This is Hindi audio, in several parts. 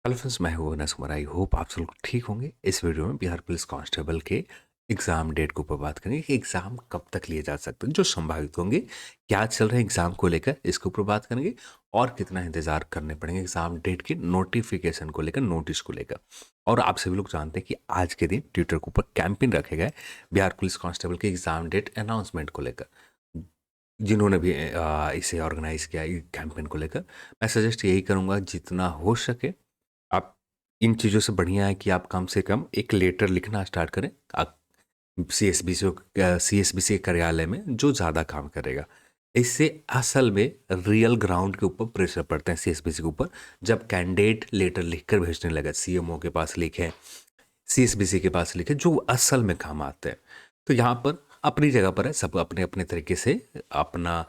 हेलो फ्रेंड्स, मैं हूँ अनस कुमार। आई होप आप सब लोग ठीक होंगे। इस वीडियो में बिहार पुलिस कांस्टेबल के एग्ज़ाम डेट के ऊपर बात करेंगे कि एग्ज़ाम कब तक लिए जा सकते हैं, जो संभावित होंगे, क्या चल रहे हैं एग्ज़ाम को लेकर, इसके ऊपर बात करेंगे और कितना इंतज़ार करने पड़ेंगे एग्ज़ाम डेट के नोटिफिकेशन को लेकर, नोटिस को लेकर। और आप सभी लोग जानते हैं कि आज के दिन ट्विटर के ऊपर कैंपेन रखे गए बिहार पुलिस कांस्टेबल के एग्ज़ाम डेट अनाउंसमेंट को लेकर। जिन्होंने भी इसे ऑर्गेनाइज़ किया कैंपेन को लेकर, मैं सजेस्ट यही करूँगा जितना हो सके आप इन चीज़ों से बढ़िया है कि आप कम से कम एक लेटर लिखना स्टार्ट करें। आप सीएसबीसी के कार्यालय में जो ज़्यादा काम करेगा, इससे असल में रियल ग्राउंड के ऊपर प्रेशर पड़ता है सीएसबीसी के ऊपर। जब कैंडिडेट लेटर लिखकर भेजने लगा, सीएमओ के पास लिखे, सीएसबीसी के पास लिखे, जो असल में काम आते हैं। तो यहाँ पर अपनी जगह पर है, सब अपने अपने तरीके से अपना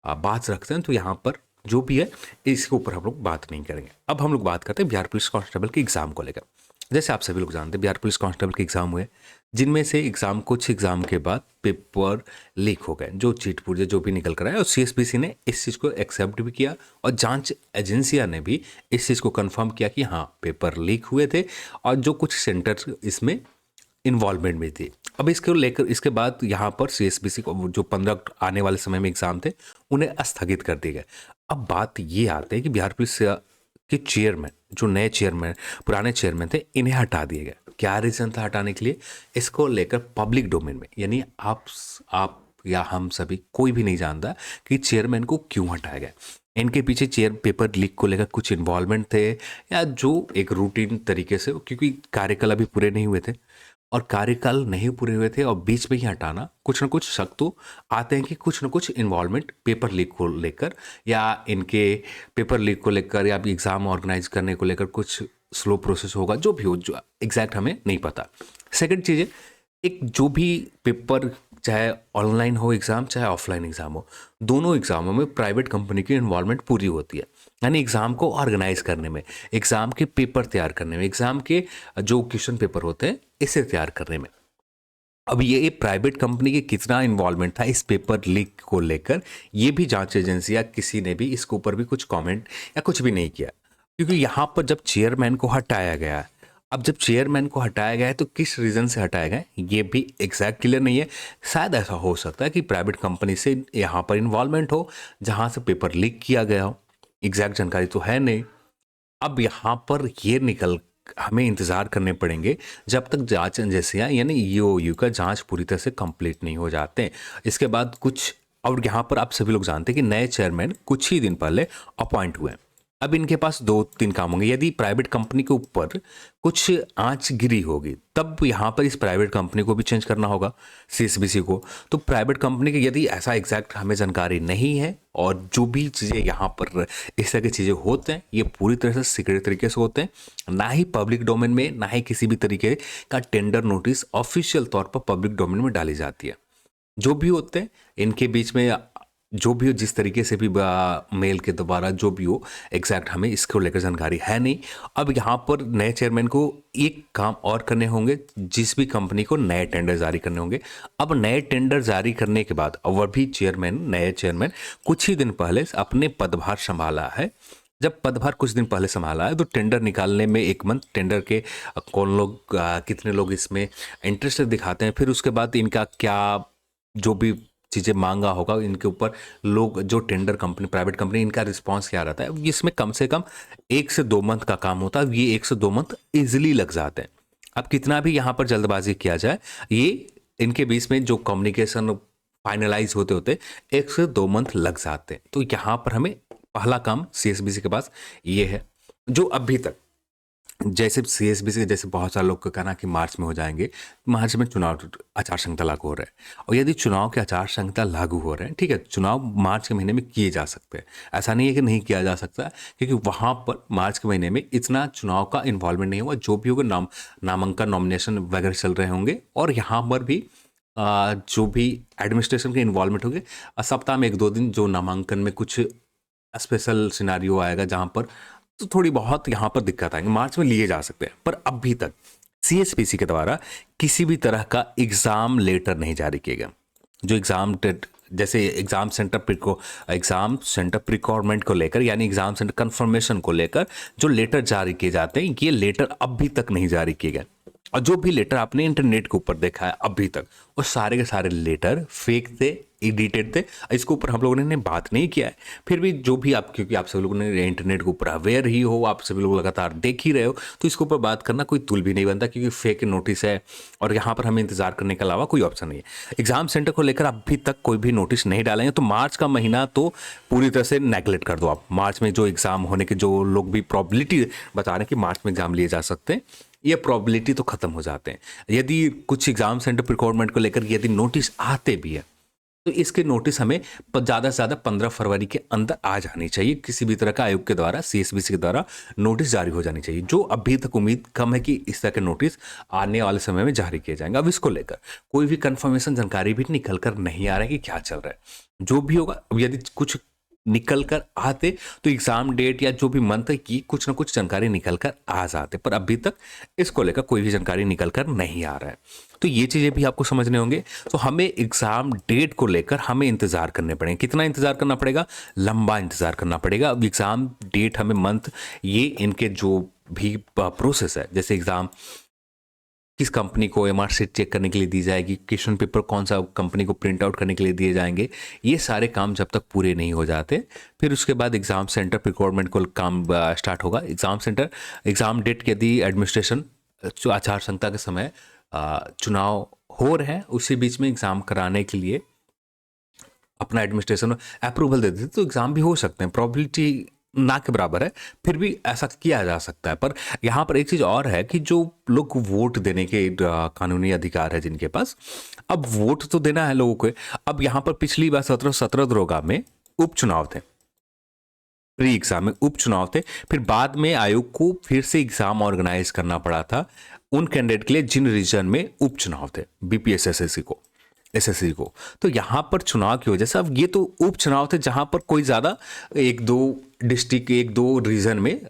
बात रखते हैं। तो यहाँ पर जो भी है इसके ऊपर हम लोग बात नहीं करेंगे। अब हम लोग बात करते हैं बिहार पुलिस कांस्टेबल के एग्ज़ाम को लेकर। जैसे आप सभी लोग जानते हैं बिहार पुलिस कांस्टेबल के एग्ज़ाम हुए, जिनमें से कुछ एग्ज़ाम के बाद पेपर लीक हो गए, जो चीट पुर्जे जो भी निकल कर आए, और सीएसबीसी ने इस चीज़ को एक्सेप्ट भी किया और जांच एजेंसियां ने भी इस चीज़ को कंफर्म किया कि हाँ पेपर लीक हुए थे और जो कुछ सेंटर इसमें इन्वॉल्वमेंट भी थी। अब इसको लेकर इसके बाद यहाँ पर सीएसबीसी को जो 15 आने वाले समय में एग्ज़ाम थे उन्हें स्थगित कर दिए गए। अब बात ये आती है कि बिहार पुलिस के चेयरमैन, जो नए चेयरमैन, पुराने चेयरमैन थे, इन्हें हटा दिए गए। क्या रीज़न था हटाने के लिए? इसको लेकर पब्लिक डोमेन में, यानी आप या हम सभी, कोई भी नहीं जानता कि चेयरमैन को क्यों हटाया गया। इनके पीछे चेयर पेपर लीक को लेकर कुछ इन्वॉल्वमेंट थे या जो एक रूटीन तरीके से, क्योंकि कार्यकाल अभी पूरे नहीं हुए थे और कार्यकाल नहीं पूरे हुए थे और बीच में ही हटाना, कुछ ना कुछ शक तो आते हैं कि कुछ ना कुछ इन्वॉल्वमेंट पेपर लीक को लेकर या इनके पेपर लीक को लेकर या एग्ज़ाम ऑर्गेनाइज करने को लेकर कुछ स्लो प्रोसेस होगा, जो भी हो, जो एग्जैक्ट हमें नहीं पता। सेकंड चीज़ है, एक जो भी पेपर, चाहे ऑनलाइन हो एग्ज़ाम चाहे ऑफलाइन एग्ज़ाम हो, दोनों एग्ज़ामों में प्राइवेट कंपनी की इन्वॉल्वमेंट पूरी होती है। यानी एग्ज़ाम को ऑर्गेनाइज करने में, एग्ज़ाम के पेपर तैयार करने में, एग्ज़ाम के जो क्वेश्चन पेपर होते हैं इसे तैयार करने में। अब ये प्राइवेट कंपनी के कितना इन्वॉल्वमेंट था इस पेपर लीक को लेकर, ये भी जांच एजेंसी या किसी ने भी इसके ऊपर भी कुछ कमेंट या कुछ भी नहीं किया। क्योंकि यहाँ पर जब चेयरमैन को हटाया गया, अब जब चेयरमैन को हटाया गया है तो किस रीज़न से हटाया गया ये भी एग्जैक्ट क्लियर नहीं है। शायद ऐसा हो सकता है कि प्राइवेट कंपनी से यहाँ पर इन्वॉल्वमेंट हो जहाँ से पेपर लीक किया गया हो, एग्जैक्ट जानकारी तो है नहीं। अब यहाँ पर ये निकल, हमें इंतज़ार करने पड़ेंगे जब तक जांच एजेंसियाँ यानी ईओयू का जांच पूरी तरह से कंप्लीट नहीं हो जाते। इसके बाद कुछ, और यहाँ पर आप सभी लोग जानते हैं कि नए चेयरमैन कुछ ही दिन पहले अपॉइंट हुए। अब इनके पास 2-3 काम होंगे। यदि प्राइवेट कंपनी के ऊपर कुछ आंच गिरी होगी तब यहाँ पर इस प्राइवेट कंपनी को भी चेंज करना होगा, सीएसबीसी को। तो प्राइवेट कंपनी की यदि ऐसा एग्जैक्ट हमें जानकारी नहीं है और जो भी चीज़ें यहाँ पर इस तरह की चीज़ें होते हैं ये पूरी तरह से सीक्रेट तरीके से होते हैं, ना ही पब्लिक डोमेन में, ना ही किसी भी तरीके का टेंडर नोटिस ऑफिशियल तौर पर पब्लिक डोमेन में डाली जाती है। जो भी होते हैं इनके बीच में, जो भी हो, जिस तरीके से भी मेल के द्वारा जो भी हो, एग्जैक्ट हमें इसको लेकर जानकारी है नहीं। अब यहाँ पर नए चेयरमैन को एक काम और करने होंगे, जिस भी कंपनी को नए टेंडर जारी करने होंगे। अब नए टेंडर जारी करने के बाद वह भी चेयरमैन, नए चेयरमैन कुछ ही दिन पहले अपने पदभार संभाला है। जब पदभार कुछ दिन पहले संभाला है तो टेंडर निकालने में एक मंथ, टेंडर के कौन लोग, कितने लोग इसमें इंटरेस्ट दिखाते हैं, फिर उसके बाद इनका क्या जो भी चीज़ें मांगा होगा, इनके ऊपर लोग, जो टेंडर कंपनी, प्राइवेट कंपनी, इनका रिस्पांस क्या रहता है, इसमें कम से कम 1 से 2 मंथ का काम होता है। ये 1 से 2 मंथ इजिली लग जाते हैं। अब कितना भी यहाँ पर जल्दबाजी किया जाए, ये इनके बीच में जो कम्युनिकेशन फाइनलाइज होते होते 1 से 2 मंथ लग जाते हैं। तो यहाँ पर हमें पहला काम सीएसबीसी के पास ये है, जो अभी तक, जैसे सीएसबीसी, जैसे बहुत सारे लोग का कहना कि मार्च में हो जाएंगे, मार्च में चुनाव आचार संहिता लागू हो रहा है। और यदि चुनाव के आचार संहिता लागू हो रहे हैं, ठीक है, चुनाव मार्च के महीने में किए जा सकते हैं, ऐसा नहीं है कि नहीं किया जा सकता, क्योंकि वहाँ पर मार्च के महीने में इतना चुनाव का इन्वॉल्वमेंट नहीं हुआ। जो भी होगा, नामांकन, नॉमिनेशन वगैरह चल रहे होंगे और यहाँ पर भी जो भी एडमिनिस्ट्रेशन के इन्वॉल्वमेंट होंगे। सप्ताह में 1-2 दिन जो नामांकन में कुछ स्पेशल सिनारियो आएगा जहाँ पर तो थोड़ी बहुत यहाँ पर दिक्कत आएंगे, मार्च में लिए जा सकते हैं। पर अभी तक सीएसपीसी के द्वारा किसी भी तरह का एग्ज़ाम लेटर नहीं जारी किया गया। जो एग्ज़ाम जैसे एग्ज़ाम सेंटर प्रिक्वायरमेंट को लेकर, यानी एग्ज़ाम सेंटर कंफर्मेशन को लेकर जो लेटर जारी किए जाते हैं, ये लेटर अभी तक नहीं जारी किए गए। और जो भी लेटर आपने इंटरनेट के ऊपर देखा है अभी तक, वो सारे के सारे लेटर फेक थे, एडिटेड थे। इसके ऊपर हम लोगों ने बात नहीं किया है। फिर भी जो भी आप, क्योंकि आप सभी लोगों ने इंटरनेट के ऊपर अवेयर ही हो, आप सभी लोग लगातार देख ही रहे हो, तो इसके ऊपर बात करना कोई तुल भी नहीं बनता, क्योंकि फेक नोटिस है और यहाँ पर हमें इंतजार करने के अलावा कोई ऑप्शन नहीं है। एग्जाम सेंटर को लेकर अभी तक कोई भी नोटिस नहीं डालेंगे, तो मार्च का महीना तो पूरी तरह से नेगलेक्ट कर दो आप। मार्च में जो एग्जाम होने के जो लोग भी प्रॉबिलिटी बता रहे हैं कि मार्च में एग्जाम लिए जा सकते हैं, ये प्रॉबिलिटी तो खत्म हो जाते हैं। यदि कुछ एग्जाम सेंटर प्रिक्वायरमेंट को लेकर यदि नोटिस आते भी है, तो इसके नोटिस हमें ज़्यादा से ज़्यादा 15 फरवरी के अंदर आ जानी चाहिए। किसी भी तरह का आयोग के द्वारा, सीएसबीसी के द्वारा नोटिस जारी हो जानी चाहिए, जो अभी तक उम्मीद कम है कि इस तरह के नोटिस आने वाले समय में जारी किए जाएंगे। अब इसको लेकर कोई भी कंफर्मेशन जानकारी भी निकल कर नहीं आ रहा है कि क्या चल रहा है। जो भी होगा, यदि कुछ निकल कर आते तो एग्जाम डेट या जो भी मंथ की कुछ ना कुछ जानकारी निकल कर आ जाते, पर अभी तक इसको लेकर कोई भी जानकारी निकल कर नहीं आ रहा है। तो ये चीज़ें भी आपको समझने होंगे। तो हमें एग्जाम डेट को लेकर हमें इंतज़ार करने पड़ेंगे। कितना इंतज़ार करना पड़ेगा? लंबा इंतज़ार करना पड़ेगा। अब एग्ज़ाम डेट हमें मंथ, ये इनके जो भी प्रोसेस है, जैसे एग्ज़ाम किस कंपनी को एमआर शीट चेक करने के लिए दी जाएगी, क्वेश्चन पेपर कौन सा कंपनी को प्रिंट आउट करने के लिए दिए जाएंगे, ये सारे काम जब तक पूरे नहीं हो जाते, फिर उसके बाद एग्ज़ाम सेंटर प्रिक्वायरमेंट को काम स्टार्ट होगा। एग्ज़ाम डेट के यदि एडमिनिस्ट्रेशन आचार संहिता के समय चुनाव हो रहे हैं, उसी बीच में एग्ज़ाम कराने के लिए अपना एडमिनिस्ट्रेशन अप्रूवल दे देते तो एग्ज़ाम भी हो सकते हैं। प्रॉबिलिटी ना के बराबर है, फिर भी ऐसा किया जा सकता है। पर यहाँ पर एक चीज़ और है कि जो लोग वोट देने के कानूनी अधिकार है जिनके पास, अब वोट तो देना है लोगों को। अब यहाँ पर पिछली बार 17 दरोगा में उपचुनाव थे, प्री एग्जाम में उपचुनाव थे, फिर बाद में आयोग को फिर से एग्जाम ऑर्गेनाइज करना पड़ा था उन कैंडिडेट के लिए जिन रीजन में उपचुनाव थे, बीपीएसएससी को, एसएससी को। तो यहाँ पर चुनाव की वजह से, अब ये तो उपचुनाव थे जहाँ पर कोई ज़्यादा एक दो डिस्ट्रिक्ट, एक दो रीजन में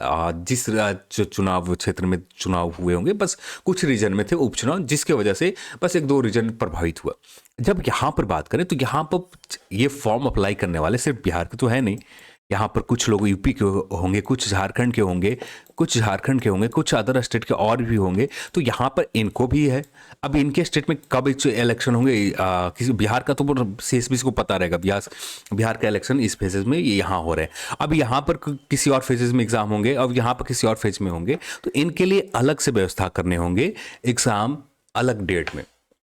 जिस जो चुनाव क्षेत्र में चुनाव हुए होंगे, बस कुछ रीजन में थे उपचुनाव, जिसके वजह से बस एक दो रीजन प्रभावित हुआ। जब यहाँ पर बात करें तो यहाँ पर ये फॉर्म अप्लाई करने वाले सिर्फ बिहार के तो है नहीं, यहाँ पर कुछ लोग यूपी के होंगे, कुछ झारखंड के होंगे, कुछ अदर स्टेट के और भी होंगे। तो यहाँ पर इनको भी है। अब इनके स्टेट में कब इलेक्शन होंगे, किसी बिहार का तो सीएसबीसी को पता रहेगा, बिहार का इलेक्शन इस फेजेज में यहाँ हो रहे हैं। अब यहाँ पर किसी और फेजेज में एग्जाम होंगे, अब यहाँ पर किसी और फेज में होंगे, तो इनके लिए अलग से व्यवस्था करने होंगे एग्जाम अलग डेट में,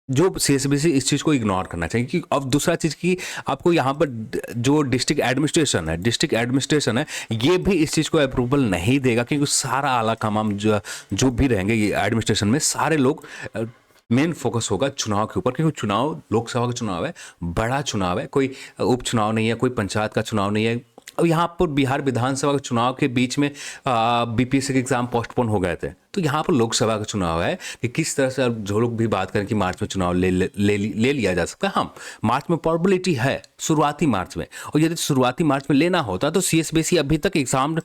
जो सीएसबीसी इस चीज़ को इग्नोर करना चाहिए। कि अब दूसरा चीज़ की आपको यहाँ पर जो डिस्ट्रिक्ट एडमिनिस्ट्रेशन है, ये भी इस चीज़ को अप्रूवल नहीं देगा, क्योंकि सारा आला कमाम जो भी रहेंगे ये एडमिनिस्ट्रेशन में, सारे लोग मेन फोकस होगा चुनाव के ऊपर, क्योंकि चुनाव लोकसभा का चुनाव है, बड़ा चुनाव है, कोई उपचुनाव नहीं है, कोई पंचायत का चुनाव नहीं है। अब यहाँ पर बिहार विधानसभा के चुनाव के बीच में बीपीएससी के एग्जाम पोस्टपोन हो गए थे, तो यहाँ पर लोकसभा का चुनाव है कि किस तरह से जो लोग भी बात करें कि मार्च में चुनाव ले लिया जा सकता है। हाँ, मार्च में पॉसिबिलिटी है, शुरुआती मार्च में, और यदि शुरुआती मार्च में लेना होता तो सीएसबीसी अभी तक एग्जाम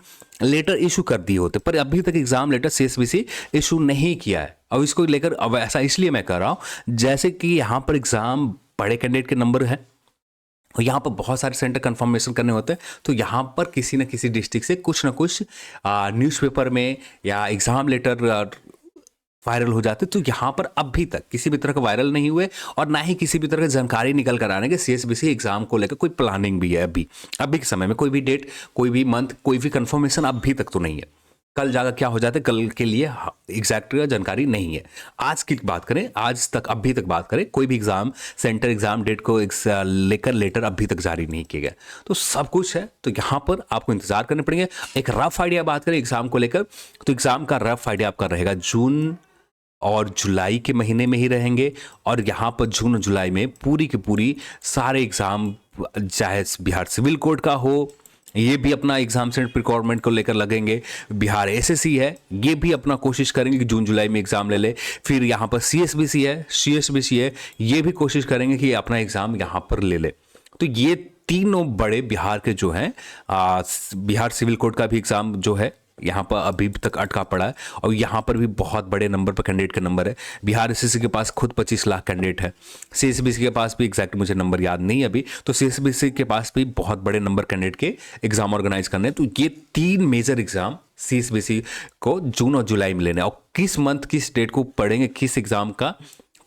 लेटर इशू कर दिए होते, पर अभी तक एग्जाम लेटर सीएसबीसी इशू नहीं किया है। अब इसको लेकर अब ऐसा इसलिए मैं कर रहा हूँ, जैसे कि यहाँ पर एग्जाम बड़े कैंडिडेट के नंबर है और यहाँ पर बहुत सारे सेंटर कंफर्मेशन करने होते हैं, तो यहाँ पर किसी न किसी डिस्ट्रिक्ट से कुछ ना कुछ न्यूज़पेपर में या एग्ज़ाम लेटर वायरल हो जाते। तो यहाँ पर अभी तक किसी भी तरह का वायरल नहीं हुए और ना ही किसी भी तरह की जानकारी निकल कर आने के सीएसबीसी एग्जाम को लेकर कोई प्लानिंग भी है। अभी के समय में कोई भी डेट, कोई भी मंथ, कोई भी कंफर्मेशन अभी तक तो नहीं है। कल जाकर क्या हो जाता है, कल के लिए एग्जैक्ट जानकारी नहीं है। आज की बात करें, आज तक अभी तक बात करें, कोई भी एग्जाम सेंटर एग्जाम डेट को लेकर लेटर अभी तक जारी नहीं किया गया। तो सब कुछ है, तो यहाँ पर आपको इंतजार करने पड़ेंगे। एक रफ आइडिया बात करें एग्जाम को लेकर, तो एग्जाम का रफ आइडिया आपका रहेगा जून और जुलाई के महीने में ही रहेंगे। और यहाँ पर जून और जुलाई में पूरी की पूरी सारे एग्जाम, चाहे बिहार सिविल कोड का हो, ये भी अपना एग्जाम सेंटर प्रिक्वायरमेंट को लेकर लगेंगे। बिहार एसएससी है, ये भी अपना कोशिश करेंगे कि जून जुलाई में एग्जाम ले ले। फिर यहाँ पर सीएसबीसी है, ये भी कोशिश करेंगे कि अपना एग्जाम यहाँ पर ले ले। तो ये तीनों बड़े बिहार के जो हैं, बिहार सिविल कोड का भी एग्जाम जो है यहाँ पर अभी तक अटका पड़ा है और यहाँ पर भी बहुत बड़े नंबर पर कैंडिडेट का नंबर है। बिहार एसएससी के पास खुद 25 लाख कैंडिडेट है। सीएसबीसी के पास भी एग्जैक्ट मुझे नंबर याद नहीं है अभी, तो सीएसबीसी के पास भी बहुत बड़े नंबर कैंडिडेट के एग्जाम ऑर्गेनाइज करने हैं। तो ये 3 मेजर एग्जाम सीएसबीसी को जून और जुलाई में लेना है। और किस मंथ किस डेट को पढ़ेंगे, किस एग्जाम का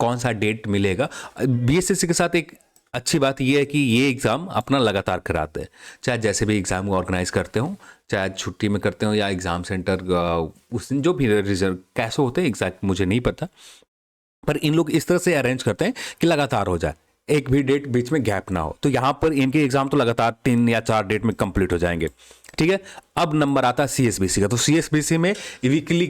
कौन सा डेट मिलेगा। बीएसएससी के साथ एक अच्छी बात यह है कि ये एग्ज़ाम अपना लगातार कराते हैं, चाहे जैसे भी एग्ज़ाम ऑर्गेनाइज करते हो, चाहे छुट्टी में करते हो या एग्ज़ाम सेंटर उस दिन जो भी रिजल्ट कैसे होते हैं एग्जैक्ट मुझे नहीं पता, पर इन लोग इस तरह से अरेंज करते हैं कि लगातार हो जाए, एक भी डेट बीच में गैप ना हो। तो यहाँ पर इनके एग्जाम तो लगातार 3 या 4 डेट में कंप्लीट हो जाएंगे। ठीक है, अब नंबर आता है सीएसबीसी का। तो सीएसबीसी में वीकली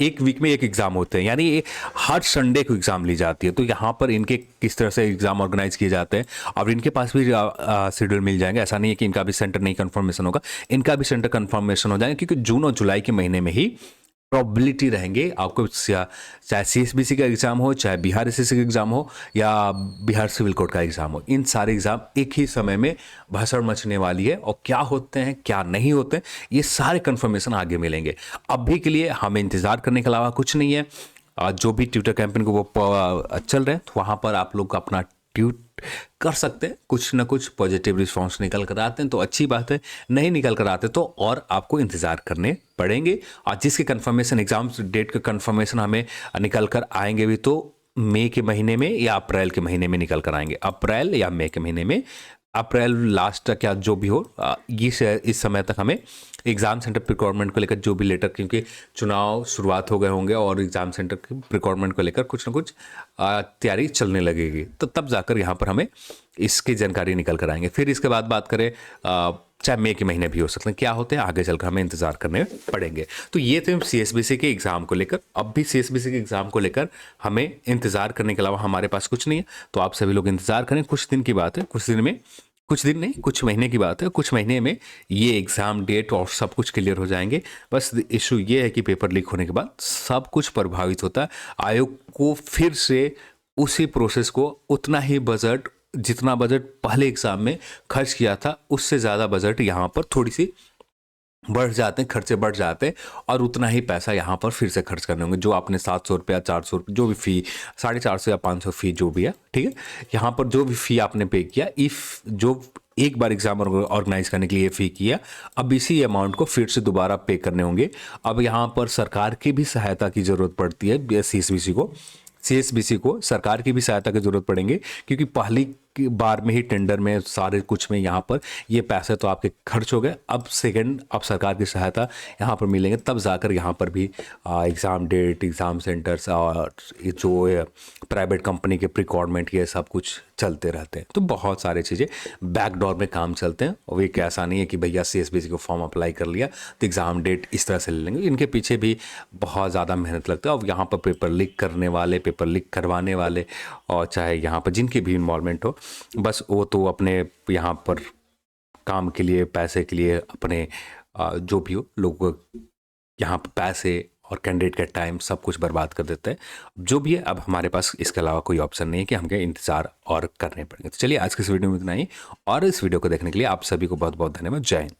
एक वीक में एक एग्जाम होते हैं, यानी हर संडे को एग्जाम ली जाती है। तो यहाँ पर इनके किस तरह से एग्जाम ऑर्गेनाइज किए जाते हैं और इनके पास भी शेड्यूल मिल जाएंगे। ऐसा नहीं है कि इनका भी सेंटर नहीं कंफर्मेशन होगा, इनका भी सेंटर कंफर्मेशन हो जाएगा, क्योंकि जून और जुलाई के महीने में ही प्रोबेबिलिटी रहेंगे आपको, चाहे सीएसबीसी का एग्जाम हो, चाहे बिहार एसएससी का एग्जाम हो या बिहार सिविल कोर्ट का एग्जाम हो, इन सारे एग्जाम एक ही समय में भसड़ मचने वाली है। और क्या होते हैं क्या नहीं होते हैं ये सारे कंफर्मेशन आगे मिलेंगे। अभी के लिए हमें इंतजार करने के अलावा कुछ नहीं है। जो भी ट्विटर कैंपेन को वो चल रहे हैं तो वहाँ पर आप लोग अपना ट्वीट कर सकते हैं, कुछ ना कुछ पॉजिटिव रिस्पॉन्स निकल कर आते हैं तो अच्छी बात है, नहीं निकल कर आते तो और आपको इंतज़ार करने पड़ेंगे। और जिसके कंफर्मेशन एग्जाम डेट के कंफर्मेशन हमें निकल कर आएंगे भी तो मई के महीने में या अप्रैल के महीने में निकल कर आएंगे, अप्रैल या मई के महीने में, अप्रैल लास्ट तक या जो भी हो। इस समय तक हमें एग्ज़ाम सेंटर प्रिक्वायरमेंट को लेकर जो भी लेटर, क्योंकि चुनाव शुरुआत हो गए होंगे और एग्ज़ाम सेंटर के प्रिक्वायरमेंट को लेकर कुछ ना कुछ तैयारी चलने लगेगी, तो तब जाकर यहाँ पर हमें इसकी जानकारी निकल कर आएंगे। फिर इसके बाद बात करें, चाहे मई के महीने भी हो सकते हैं, क्या होते हैं आगे चलकर हमें इंतजार करने पड़ेंगे। तो ये थे सीएसबीसी के एग्ज़ाम को लेकर। अब भी सीएसबीसी के एग्ज़ाम को लेकर हमें इंतजार करने के अलावा हमारे पास कुछ नहीं है, तो आप सभी लोग इंतजार करें। कुछ दिन की बात है, कुछ दिन नहीं कुछ महीने की बात है, कुछ महीने में ये एग्ज़ाम डेट और सब कुछ क्लियर हो जाएंगे। बस इशू ये है कि पेपर लीक होने के बाद सब कुछ प्रभावित होता है। आयोग को फिर से उसी प्रोसेस को उतना ही बजट, जितना बजट पहले एग्ज़ाम में खर्च किया था उससे ज़्यादा बजट यहाँ पर थोड़ी सी बढ़ जाते हैं, खर्चे बढ़ जाते हैं और उतना ही पैसा यहाँ पर फिर से खर्च करने होंगे। जो आपने 700 रुपया 400 रुपये जो भी फ़ी, 450 या 500 फ़ी जो भी है, ठीक है, यहाँ पर जो भी फ़ी आपने पे किया, इफ़ जो एक बार एग्ज़ाम ऑर्गेनाइज करने के लिए फ़ी किया, अब इसी अमाउंट को फिर से दोबारा पे करने होंगे। अब यहाँ पर सरकार की भी सहायता की ज़रूरत पड़ती है, सीएसबीसी को सरकार की भी सहायता की ज़रूरत पड़ेंगे, क्योंकि पहली बार में ही टेंडर में सारे कुछ में यहाँ पर ये पैसे तो आपके खर्च हो गए। अब सरकार की सहायता यहाँ पर मिलेंगे, तब जाकर यहाँ पर भी एग्ज़ाम डेट, एग्ज़ाम सेंटर्स और जो प्राइवेट कंपनी के प्रिक्वायरमेंट ये सब कुछ चलते रहते हैं। तो बहुत सारी चीज़ें बैकडोर में काम चलते हैं और ये ऐसा नहीं है कि भैया सीएसबीसी को फॉर्म अप्लाई कर लिया तो एग्ज़ाम डेट इस तरह से ले लेंगे। इनके पीछे भी बहुत ज़्यादा मेहनत लगता है और यहाँ पर पेपर लीक करने वाले, पेपर लीक करवाने वाले और चाहे यहाँ पर जिनकी भी इन्वॉल्वमेंट हो, बस वो तो अपने यहाँ पर काम के लिए, पैसे के लिए, अपने जो भी हो, लोग यहाँ पर पैसे और कैंडिडेट का टाइम सब कुछ बर्बाद कर देते हैं। जो भी है, अब हमारे पास इसके अलावा कोई ऑप्शन नहीं है कि हमें इंतज़ार और करने पड़ेंगे। तो चलिए आज की इस वीडियो में इतना ही, और इस वीडियो को देखने के लिए आप सभी को बहुत बहुत धन्यवाद। जय हिंद।